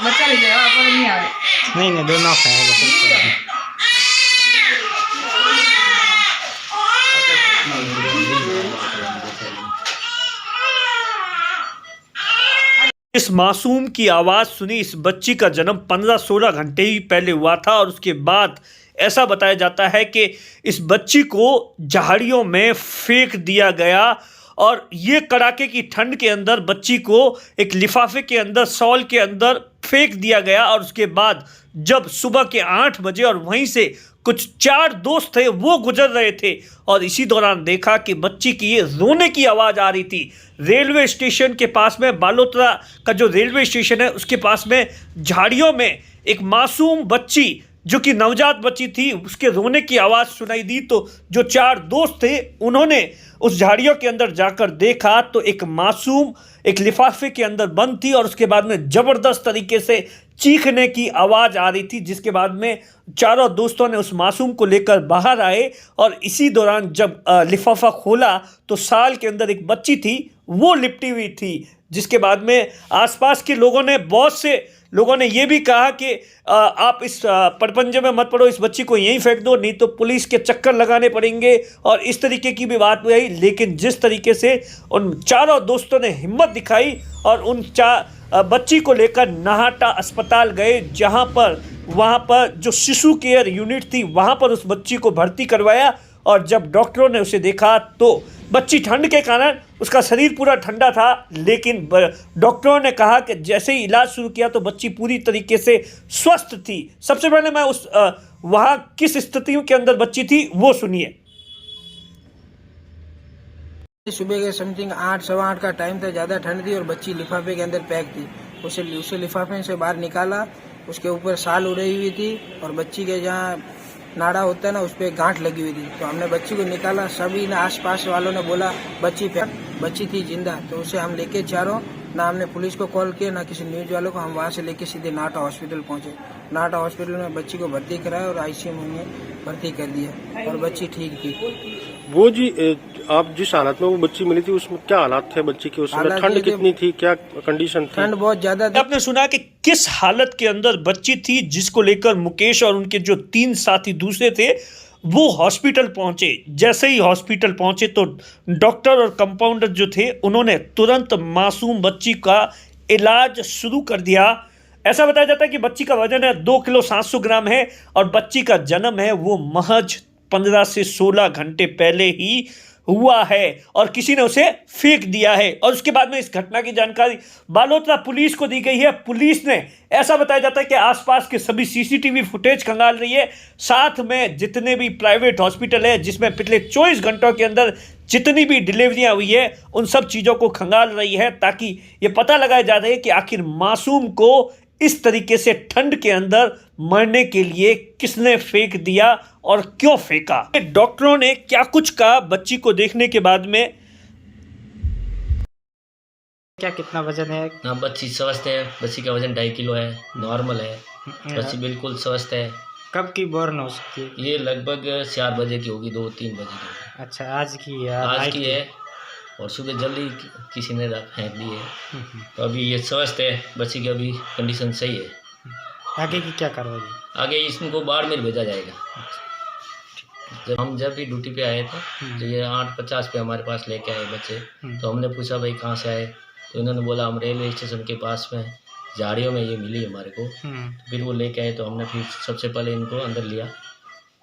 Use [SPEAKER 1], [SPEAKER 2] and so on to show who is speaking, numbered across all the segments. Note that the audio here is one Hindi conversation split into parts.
[SPEAKER 1] बच्चा ले जाएगा पर नहीं आ रहे।
[SPEAKER 2] नहीं नहीं दोनों खाएगा।
[SPEAKER 3] इस मासूम की आवाज़ सुनी। इस बच्ची का जन्म 15-16 घंटे ही पहले हुआ था और उसके बाद ऐसा बताया जाता है कि इस बच्ची को झाड़ियों में फेंक दिया गया और ये कड़ाके की ठंड के अंदर बच्ची को एक लिफाफे के अंदर, शॉल के अंदर फेंक दिया गया। और उसके बाद जब सुबह के 8 बजे और वहीं से कुछ 4 दोस्त थे वो गुजर रहे थे और इसी दौरान देखा कि बच्ची की ये रोने की आवाज़ आ रही थी। रेलवे स्टेशन के पास में, बालोतरा का जो रेलवे स्टेशन है उसके पास में झाड़ियों में एक मासूम बच्ची जो कि नवजात बच्ची थी, उसके रोने की आवाज़ सुनाई दी। तो जो 4 दोस्त थे उन्होंने उस झाड़ियों के अंदर जाकर देखा तो एक मासूम एक लिफाफे के अंदर बंद थी और उसके बाद में ज़बरदस्त तरीके से चीखने की आवाज़ आ रही थी, जिसके बाद में चारों दोस्तों ने उस मासूम को लेकर बाहर आए। और इसी दौरान जब लिफाफा खोला तो साल के अंदर एक बच्ची थी वो लिपटी हुई थी, जिसके बाद में आसपास के लोगों ने, बहुत से लोगों ने ये भी कहा कि आप इस परपंजे में मत पड़ो, इस बच्ची को यहीं फेंक दो, नहीं तो पुलिस के चक्कर लगाने पड़ेंगे और इस तरीके की भी बात हुई। लेकिन जिस तरीके से उन चारों दोस्तों ने हिम्मत दिखाई और उन बच्ची को लेकर नाहटा अस्पताल गए, जहां पर वहां पर जो शिशु केयर यूनिट थी वहां पर उस बच्ची को भर्ती करवाया। और जब डॉक्टरों ने उसे देखा तो बच्ची ठंड के कारण उसका शरीर पूरा ठंडा था, लेकिन डॉक्टरों ने कहा कि जैसे ही इलाज शुरू किया तो बच्ची पूरी तरीके से स्वस्थ थी। सबसे पहले मैं उस वहाँ किस स्थितियों के अंदर बच्ची थी वो सुनिए।
[SPEAKER 4] सुबह के समथिंग 8, सवा 8 का टाइम था, ज़्यादा ठंड थी और बच्ची लिफाफे के अंदर पैक थी। उसे लिफाफे से बाहर निकाला, उसके ऊपर शाल उड़ी हुई थी और बच्ची के जहाँ नाड़ा होता है ना उस पर गांठ लगी हुई थी। तो हमने बच्ची को निकाला, सभी ने आसपास वालों ने बोला बच्ची थी जिंदा। तो उसे हम लेके चारों, ना हमने पुलिस को कॉल किया ना किसी न्यूज वालों को, हम वहाँ से लेके सीधे नाटा हॉस्पिटल पहुँचे। नाटा हॉस्पिटल में बच्ची को भर्ती कराया और आईसीयू में भर्ती कर दिया और बच्ची ठीक थी।
[SPEAKER 5] वो जी आप जिस हालत में वो बच्ची मिली थी उसमें क्या हालात थे बच्ची के? उसमें ठंड कितनी थी, क्या कंडीशन थी?
[SPEAKER 4] ठंड बहुत ज्यादा थी।
[SPEAKER 3] आपने सुना कि किस हालत के अंदर बच्ची थी, जिसको लेकर मुकेश और उनके जो 3 साथी दूसरे थे वो हॉस्पिटल पहुंचे। जैसे ही हॉस्पिटल पहुंचे तो डॉक्टर और कंपाउंडर जो थे उन्होंने तुरंत मासूम बच्ची का इलाज शुरू कर दिया। ऐसा बताया जाता है कि बच्ची का वजन है 2 किलो 700 ग्राम है और बच्ची का जन्म है वो महज 15 से 16 घंटे पहले ही हुआ है और किसी ने उसे फेंक दिया है। और उसके बाद में इस घटना की जानकारी बालोतरा पुलिस को दी गई है। पुलिस ने, ऐसा बताया जाता है कि आसपास के सभी सीसीटीवी फुटेज खंगाल रही है, साथ में जितने भी प्राइवेट हॉस्पिटल है जिसमें पिछले 24 घंटों के अंदर जितनी भी डिलीवरियां हुई है उन सब चीज़ों को खंगाल रही है, ताकि ये पता लगाया जा रहा है कि आखिर मासूम को इस तरीके से ठंड के अंदर मरने के लिए किसने फेंक दिया और क्यों फेंका। डॉक्टरों ने क्या कुछ कहा बच्ची को देखने के बाद में।
[SPEAKER 2] क्या कितना वजन है?
[SPEAKER 6] हाँ, बच्ची स्वस्थ है। बच्ची का वजन 2.5 किलो है, नॉर्मल है। बच्ची बिल्कुल स्वस्थ है।
[SPEAKER 2] कब की बॉर्न हो सकती है?
[SPEAKER 6] ये लगभग 4 बजे की होगी, 2-3 बजे की होगी।
[SPEAKER 2] अच्छा, आज की है?
[SPEAKER 6] आज की है और सुबह जल्दी किसी ने फेंक दी है। तो अभी ये स्वस्थ है, बच्ची की अभी कंडीशन सही है।
[SPEAKER 2] आगे की क्या कार्रवाई?
[SPEAKER 6] आगे इसको बाड़मेर भेजा जाएगा। जब भी ड्यूटी पे आए थे तो ये 8:50 पे हमारे पास लेके आए बच्चे। तो हमने पूछा भाई कहाँ से आए, तो इन्होंने बोला हम रेलवे स्टेशन के पास में झाड़ियों में ये मिली हमारे को। तो फिर वो लेके आए तो हमने फिर सबसे पहले इनको अंदर लिया,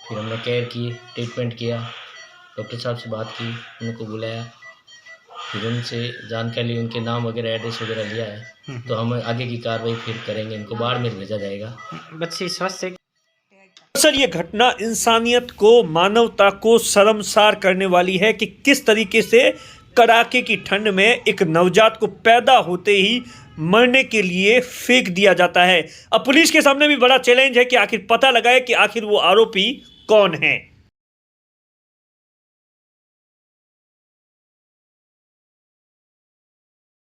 [SPEAKER 6] फिर हमने केयर की, ट्रीटमेंट किया, डॉक्टर साहब से बात की, उनको बुलाया, फिर उनसे जानकारी ली, उनके नाम वगैरह एड्रेस वगैरह लिया है। तो हम आगे की कार्रवाई फिर करेंगे, इनको बाड़मेर भेजा जाएगा।
[SPEAKER 2] बच्ची स्वस्थ है।
[SPEAKER 3] सर, ये घटना इंसानियत को, मानवता को शर्मसार करने वाली है कि किस तरीके से कड़ाके की ठंड में एक नवजात को पैदा होते ही मरने के लिए फेंक दिया जाता है। अब पुलिस के सामने भी बड़ा चैलेंज है कि आखिर पता लगाए कि आखिर वो आरोपी कौन है।